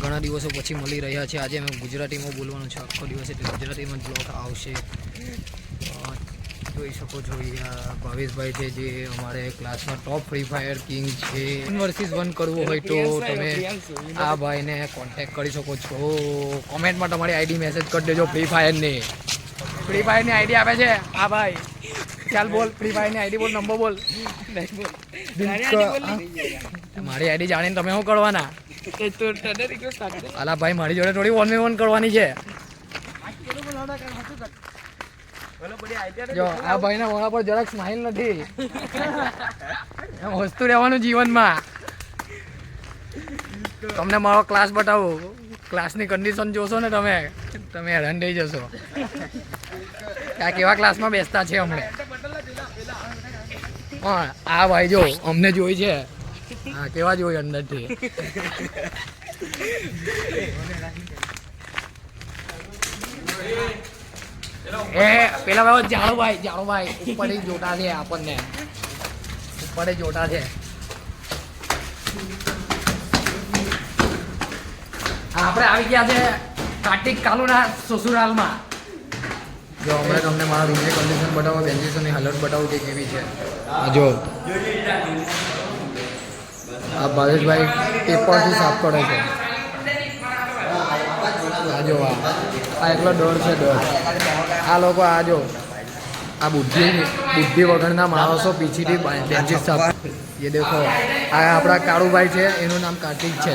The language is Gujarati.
ઘણા દિવસો પછી મળી રહ્યા છે. આજે અમે ગુજરાતીમાં બોલવાનું છે આખો દિવસ, એટલે ગુજરાતીમાં જ બ્લોગ આવશે. જોઈ શકો છો અહીંયા ભાવેશભાઈ છે જે અમારે ક્લાસમાં ટોપ ફ્રી ફાયર કિંગ છે. 1 વર્સિસ 1 કરવું હોય તો તમે આ ભાઈને કોન્ટેક્ટ કરી શકો છો. કોમેન્ટમાં તમારી આઈડી મેસેજ કરી દેજો. ફ્રી ફાયરની આઈડી આપે છે આ ભાઈ. ચાલ બોલ, ફ્રી ફાયરની આઈડી બોલ, નંબર બોલ. મારી આઈડી જાણીને તમે શું કરવાના? અલા ભાઈ, મારી જોડે થોડી 1v1 કરવાની છે. જો આ ભાઈના મોઢા પર જરાક સ્માઈલ નથી. એમ હસતું રહેવાનું જીવનમાં. તમને મારો ક્લાસ બતાવું, ક્લાસની કન્ડિશન જોશો ને તમે હેરાન થઈ જશો. આ કેવા ક્લાસમાં બેસતા છે હમણાં. પણ આ ભાઈ જો અમને જોઈ છે, હા કેવા જોઈ અંદરથી. એ પેલા ભાઈ જાણુભાઈ ઉપર જોતા છે, આપણને ઉપર જોતા છે. આપણે આવી ગયા છે કાર્તિક કાલુના સસુરાલમાં. જો હમણાં તમને મારા રૂમની કન્ડિશન બતાવો, વેન્ટિલેશનની હાલત બતાવું કે કેવી છે. જો આ ભાવેશભાઈ પેપરથી સાફ કરે છે. આ જો આ એકલો ડર છે, ડર. આ લોકો આ જો આ બુદ્ધિ વગરના માણસો પીછીથી બેન્ચીસ સાફ. એ દેખો આ આપણા કાળુભાઈ છે, એનું નામ કાર્તિક છે.